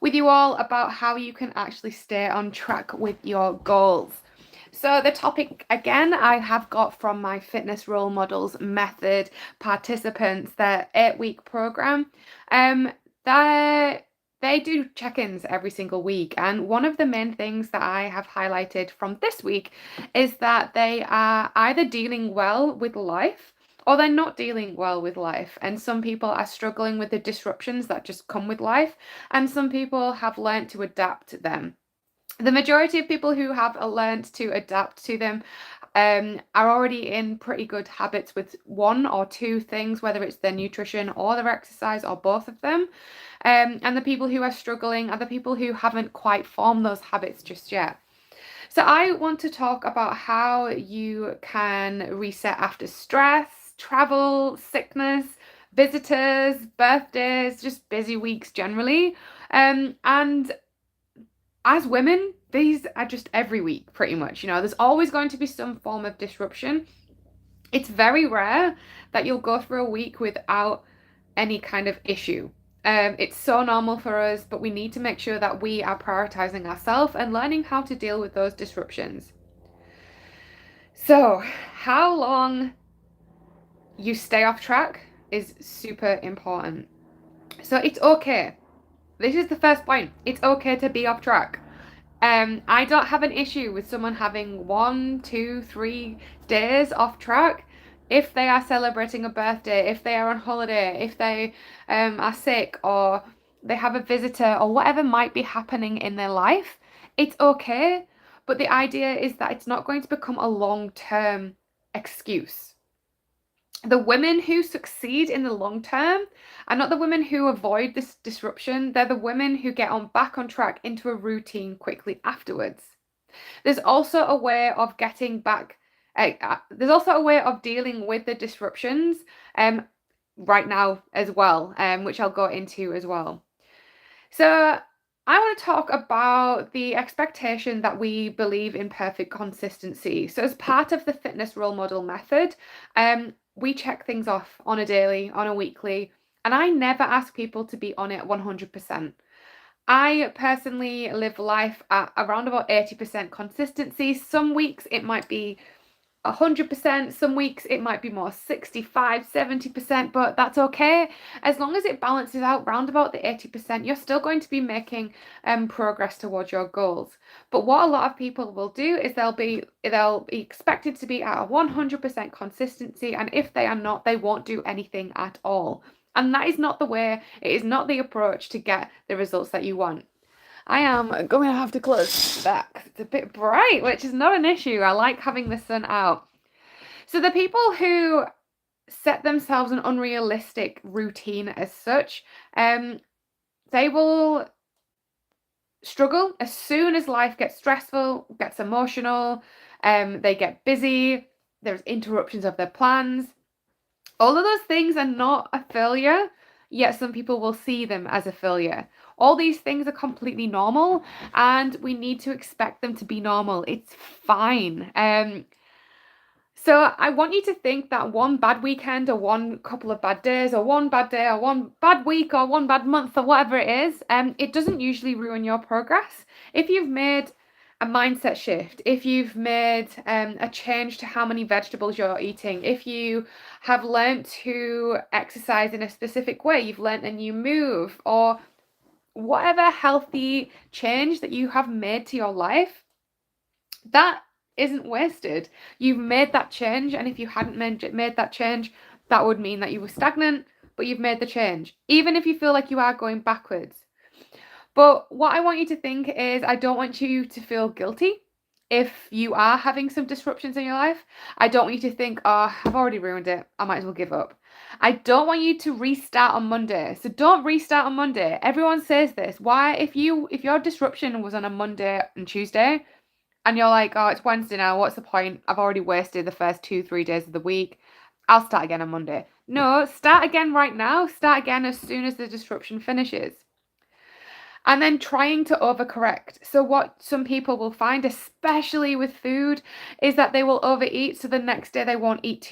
with you all about how you can actually stay on track with your goals. So the topic again I have got from my Fitness Role Models Method participants, their 8-week program. They they do check-ins every single week, and one of the main things that I have highlighted from this week is that they are either dealing well with life or they're not dealing well with life. And some people are struggling with the disruptions that just come with life, and some people have learned to adapt to them. The majority of people who have learned to adapt to them are already in pretty good habits with one or two things, whether it's their nutrition or their exercise or both of them. And the people who are struggling are the people who haven't quite formed those habits just yet. So I want to talk about how you can reset after stress, travel, sickness, visitors, birthdays, just busy weeks generally. And as women, these are just every week pretty much. There's always going to be some form of disruption. It's very rare that you'll go through a week without any kind of issue. It's so normal for us, but we need to make sure that we are prioritizing ourselves and learning how to deal with those disruptions. So, how long you stay off track is super important. So, it's okay. This is the first point. It's okay to be off track. I don't have an issue with someone having 1, 2, 3 days off track if they are celebrating a birthday, if they are on holiday, if they are sick, or they have a visitor, or whatever might be happening in their life. It's okay, but the idea is that it's not going to become a long-term excuse. The women who succeed in the long term are not the women who avoid this disruption. They're the women who get back on track into a routine quickly afterwards. There's also a way of getting back. There's also a way of dealing with the disruptions right now as well, which I'll go into as well. So I want to talk about the expectation that we believe in perfect consistency. So as part of the fitness role model method, we check things off on a daily, on a weekly, and I never ask people to be on it 100%. I personally live life at around about 80% consistency. Some weeks it might be 100%, some weeks it might be more 65, 70%, but that's okay. As long as it balances out round about the 80%, you're still going to be making progress towards your goals. But what a lot of people will do is they'll be expected to be at a 100% consistency, and if they are not, they won't do anything at all. And that is not the way, it is not the approach to get the results that you want. I am going to have to close that. It's a bit bright, which is not an issue. I like having the sun out. So the people who set themselves an unrealistic routine as such, they will struggle as soon as life gets stressful, gets emotional, they get busy, there's interruptions of their plans. All of those things are not a failure, yet some people will see them as a failure. All these things are completely normal, and we need to expect them to be normal. It's fine. So I want you to think that one bad weekend or one couple of bad days or one bad day or one bad week or one bad month or whatever it is, it doesn't usually ruin your progress. If you've made a mindset shift, if you've made a change to how many vegetables you're eating, if you have learned to exercise in a specific way, you've learned a new move, or whatever healthy change that you have made to your life, that isn't wasted. You've made that change, and if you hadn't made that change, that would mean that you were stagnant, but you've made the change, even if you feel like you are going backwards. But what I want you to think is, I don't want you to feel guilty if you are having some disruptions in your life. I don't want you to think, oh, I've already ruined it, I might as well give up. I don't want you to restart on Monday. So don't restart on Monday. Everyone says this. Why, if your disruption was on a Monday and Tuesday, and you're like, oh, it's Wednesday now, what's the point? I've already wasted the first 2-3 days of the week. I'll start again on Monday. No, start again right now. Start again as soon as the disruption finishes. And then trying to overcorrect. So what some people will find, especially with food, is that they will overeat, so the next day they won't eat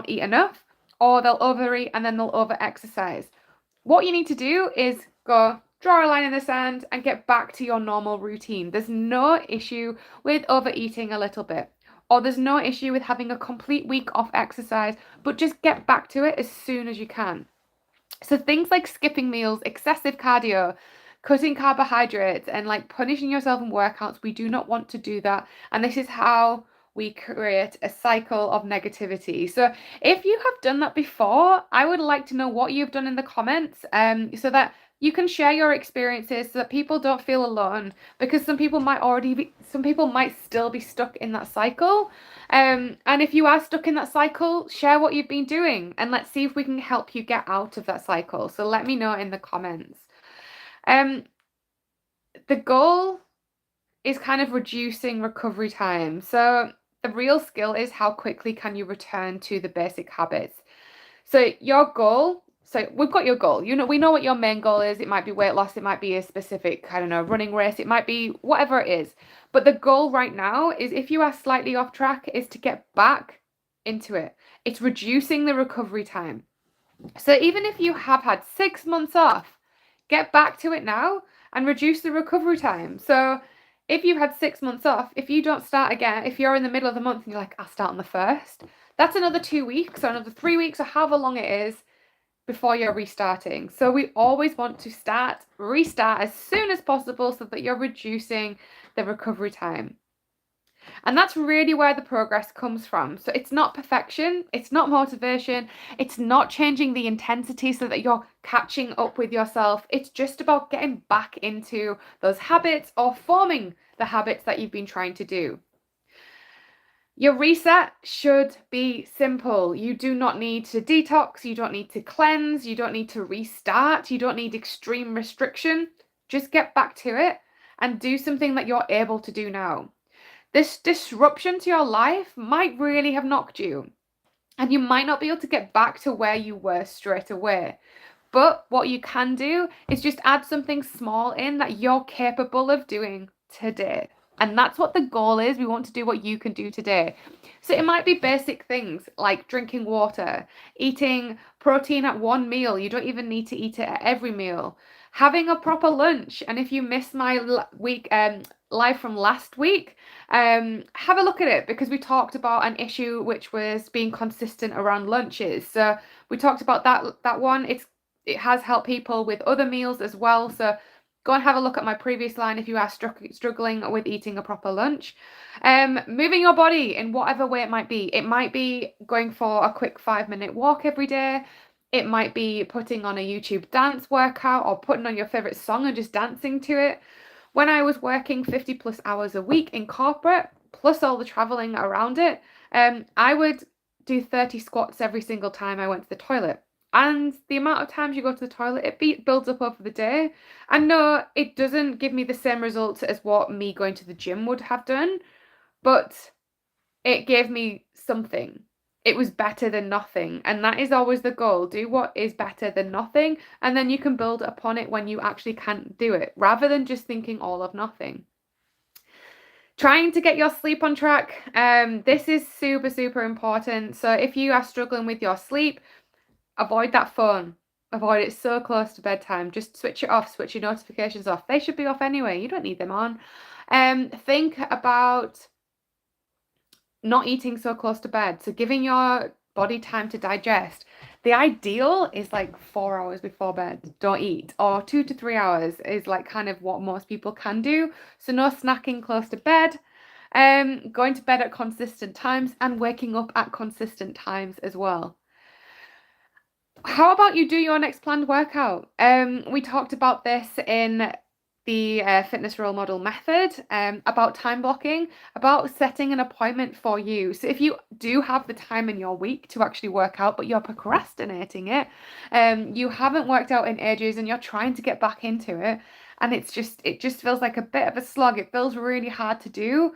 enough, or they'll overeat and then they'll over exercise. What you need to do is go, draw a line in the sand and get back to your normal routine. There's no issue with overeating a little bit, or there's no issue with having a complete week off exercise, but just get back to it as soon as you can. So things like skipping meals, excessive cardio, cutting carbohydrates, and like punishing yourself in workouts, we do not want to do that. And this is how we create a cycle of negativity. So if you have done that before, I would like to know what you've done in the comments, so that you can share your experiences so that people don't feel alone, because some people might still be stuck in that cycle. And if you are stuck in that cycle, share what you've been doing and let's see if we can help you get out of that cycle. So let me know in the comments. Um, the goal is kind of reducing recovery time. So the real skill is how quickly can you return to the basic habits. So your goal, so we've got your goal. We know what your main goal is. It might be weight loss, it might be a specific, I don't know, running race, it might be whatever it is. But the goal right now is, if you are slightly off track, is to get back into it. It's reducing the recovery time. So even if you have had 6 months off, get back to it now and reduce the recovery time. So if you've had 6 months off, if you don't start again, if you're in the middle of the month and you're like, I'll start on the 1st, that's another 2 weeks or another 3 weeks or however long it is before you're restarting. So we always want to restart as soon as possible so that you're reducing the recovery time. And that's really where the progress comes from. So it's not perfection, it's not motivation, it's not changing the intensity so that you're catching up with yourself. It's just about getting back into those habits or forming the habits that you've been trying to do. Your reset should be simple. You do not need to detox, you don't need to cleanse, you don't need to restart, you don't need extreme restriction. Just get back to it and do something that you're able to do now. This disruption to your life might really have knocked you, and you might not be able to get back to where you were straight away. But what you can do is just add something small in that you're capable of doing today. And that's what the goal is. We want to do what you can do today. So it might be basic things like drinking water, eating protein at one meal. You don't even need to eat it at every meal. Having a proper lunch. And if you missed my live from last week, have a look at it, because we talked about an issue which was being consistent around lunches. So we talked about that one. It has helped people with other meals as well. So go and have a look at my previous line if you are struggling with eating a proper lunch. Moving your body in whatever way it might be. It might be going for a quick 5-minute walk every day. It might be putting on a YouTube dance workout or putting on your favorite song and just dancing to it. When I was working 50 plus hours a week in corporate, plus all the traveling around it, I would do 30 squats every single time I went to the toilet. And the amount of times you go to the toilet, it builds up over the day. And no, it doesn't give me the same results as what me going to the gym would have done, but it gave me something. It was better than nothing. And that is always the goal. Do what is better than nothing, and then you can build upon it when you actually can't do it, rather than just thinking all of nothing. Trying to get your sleep on track. This is super, super important. So if you are struggling with your sleep, avoid that phone. Avoid it so close to bedtime. Just switch it off, switch your notifications off. They should be off anyway. You don't need them on. Think about not eating so close to bed. So giving your body time to digest. The ideal is like 4 hours before bed, don't eat, or 2 to 3 hours is like kind of what most people can do. So no snacking close to bed. Going to bed at consistent times and waking up at consistent times as well. How about you do your next planned workout? We talked about this in the fitness role model method, about time blocking, about setting an appointment for you. So if you do have the time in your week to actually work out, but you're procrastinating it, you haven't worked out in ages and you're trying to get back into it, and it just feels like a bit of a slog. It feels really hard to do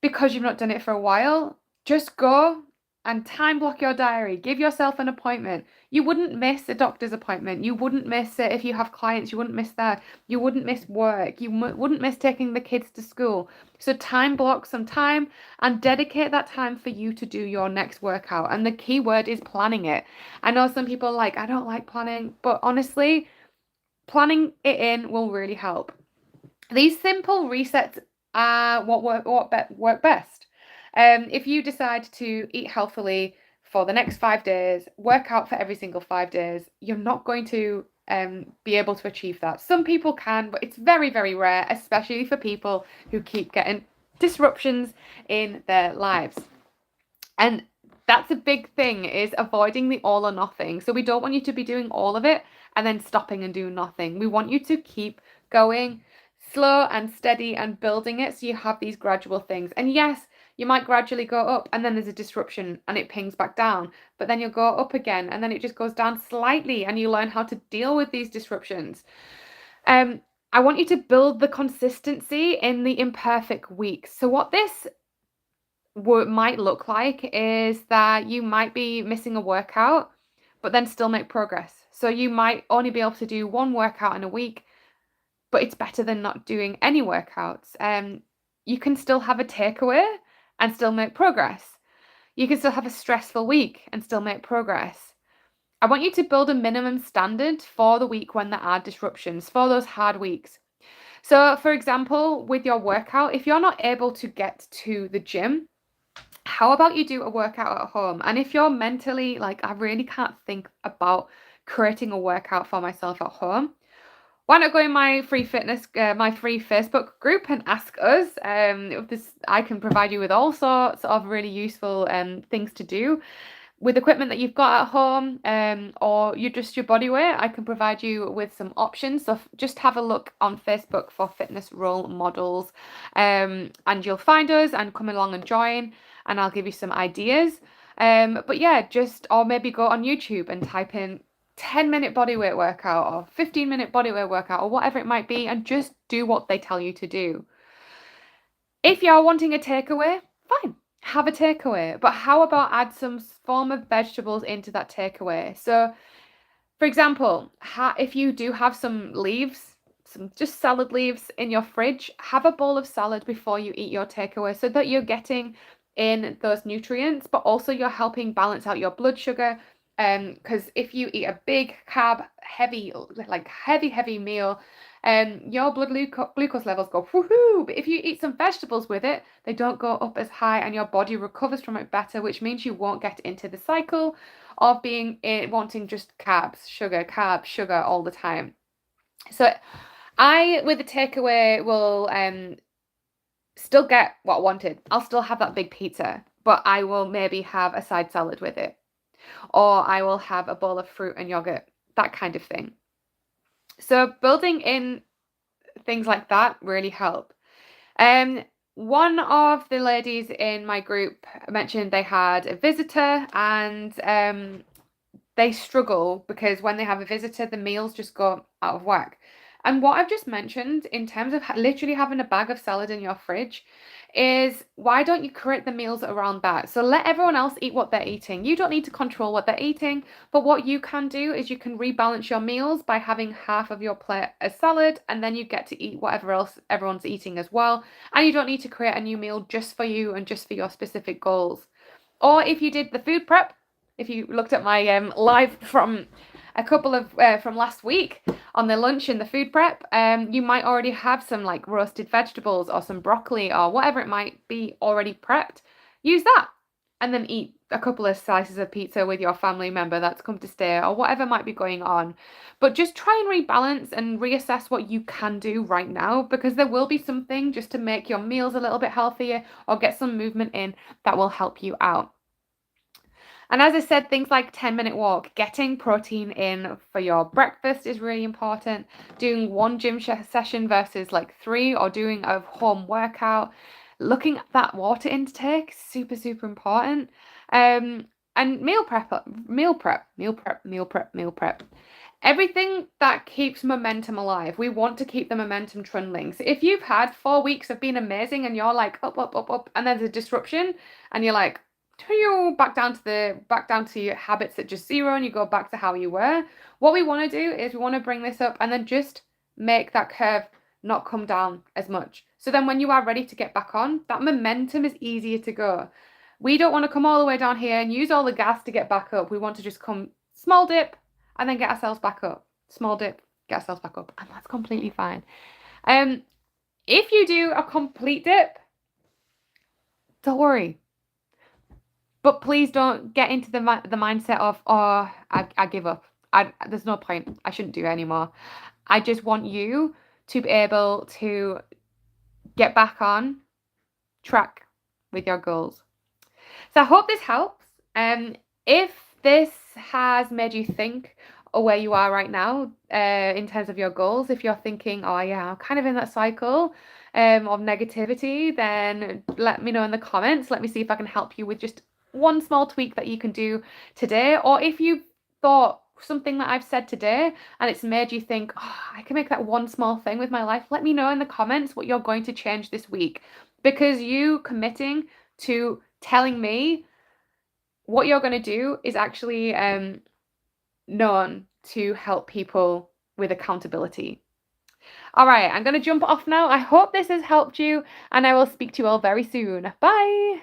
because you've not done it for a while. Just go and time block your diary. Give yourself an appointment. You wouldn't miss a doctor's appointment. You wouldn't miss it if you have clients. You wouldn't miss that. You wouldn't miss work. You wouldn't miss taking the kids to school. So time block some time and dedicate that time for you to do your next workout. And the key word is planning it. I know some people are like, I don't like planning, but honestly, planning it in will really help. These simple resets are what work best. If you decide to eat healthily for the next 5 days, work out for every single 5 days, you're not going to be able to achieve that. Some people can, but it's very, very rare, especially for people who keep getting disruptions in their lives. And that's a big thing, is avoiding the all or nothing. So we don't want you to be doing all of it and then stopping and doing nothing. We want you to keep going slow and steady and building it, so you have these gradual things. And yes, you might gradually go up and then there's a disruption and it pings back down, but then you'll go up again and then it just goes down slightly and you learn how to deal with these disruptions. I want you to build the consistency in the imperfect weeks. So what this might look like is that you might be missing a workout, but then still make progress. So you might only be able to do one workout in a week, but it's better than not doing any workouts. You can still have a takeaway and still make progress. You can still have a stressful week and still make progress. I want you to build a minimum standard for the week when there are disruptions, for those hard weeks. So, for example, with your workout, if you're not able to get to the gym, how about you do a workout at home? And if you're mentally like, I really can't think about creating a workout for myself at home, why not go in my free Facebook group and ask us? I can provide you with all sorts of really useful things to do with equipment that you've got at home, or your body weight. I can provide you with some options. So just have a look on Facebook for fitness role models, and you'll find us and come along and join, and I'll give you some ideas. But yeah, or maybe go on YouTube and type in 10-minute bodyweight workout or 15-minute bodyweight workout or whatever it might be, and just do what they tell you to do. If you're wanting a takeaway, fine, have a takeaway. But how about add some form of vegetables into that takeaway? So, for example, if you do have some leaves, some just salad leaves in your fridge, have a bowl of salad before you eat your takeaway, so that you're getting in those nutrients, but also you're helping balance out your blood sugar. Because if you eat a big carb heavy meal, your blood glucose levels go woohoo. But if you eat some vegetables with it, they don't go up as high, and your body recovers from it better, which means you won't get into the cycle of wanting just carbs, sugar all the time. So I, with the takeaway, will still get what I wanted. I'll still have that big pizza, but I will maybe have a side salad with it, or I will have a bowl of fruit and yogurt, that kind of thing. So building in things like that really help. One of the ladies in my group mentioned they had a visitor, and they struggle because when they have a visitor, the meals just go out of whack. And what I've just mentioned in terms of literally having a bag of salad in your fridge is, why don't you create the meals around that? So let everyone else eat what they're eating. You don't need to control what they're eating, but what you can do is you can rebalance your meals by having half of your plate as salad, and then you get to eat whatever else everyone's eating as well. And you don't need to create a new meal just for you and just for your specific goals. Or if you did the food prep, if you looked at my live from a couple of from last week on the lunch and the food prep, you might already have some like roasted vegetables or some broccoli or whatever it might be already prepped. Use that and then eat a couple of slices of pizza with your family member that's come to stay, or whatever might be going on. But just try and rebalance and reassess what you can do right now, because there will be something just to make your meals a little bit healthier or get some movement in that will help you out. And as I said, things like 10-minute walk, getting protein in for your breakfast is really important. Doing one gym session versus like 3, or doing a home workout. Looking at that water intake, super, super important. And meal prep. Everything that keeps momentum alive. We want to keep the momentum trundling. So if you've had 4 weeks of being amazing and you're like up, and there's a disruption and you're like, you back down to your habits at just 0, and you go back to how you were. What we want to do is we want to bring this up and then just make that curve not come down as much. So then when you are ready to get back on, that momentum is easier to go. We don't want to come all the way down here and use all the gas to get back up. We want to just come small dip and then get ourselves back up. Small dip, get ourselves back up, and that's completely fine. If you do a complete dip, don't worry. But please don't get into the mindset of, oh, I give up. There's no point. I shouldn't do it anymore. I just want you to be able to get back on track with your goals. So I hope this helps. If this has made you think of where you are right now, in terms of your goals, if you're thinking, oh yeah, I'm kind of in that cycle of negativity, then let me know in the comments. Let me see if I can help you with just one small tweak that you can do today. Or if you thought something that I've said today and it's made you think, oh, I can make that one small thing with my life, let me know in the comments what you're going to change this week. Because you committing to telling me what you're going to do is actually known to help people with accountability. All right, I'm going to jump off now. I hope this has helped you, and I will speak to you all very soon. Bye.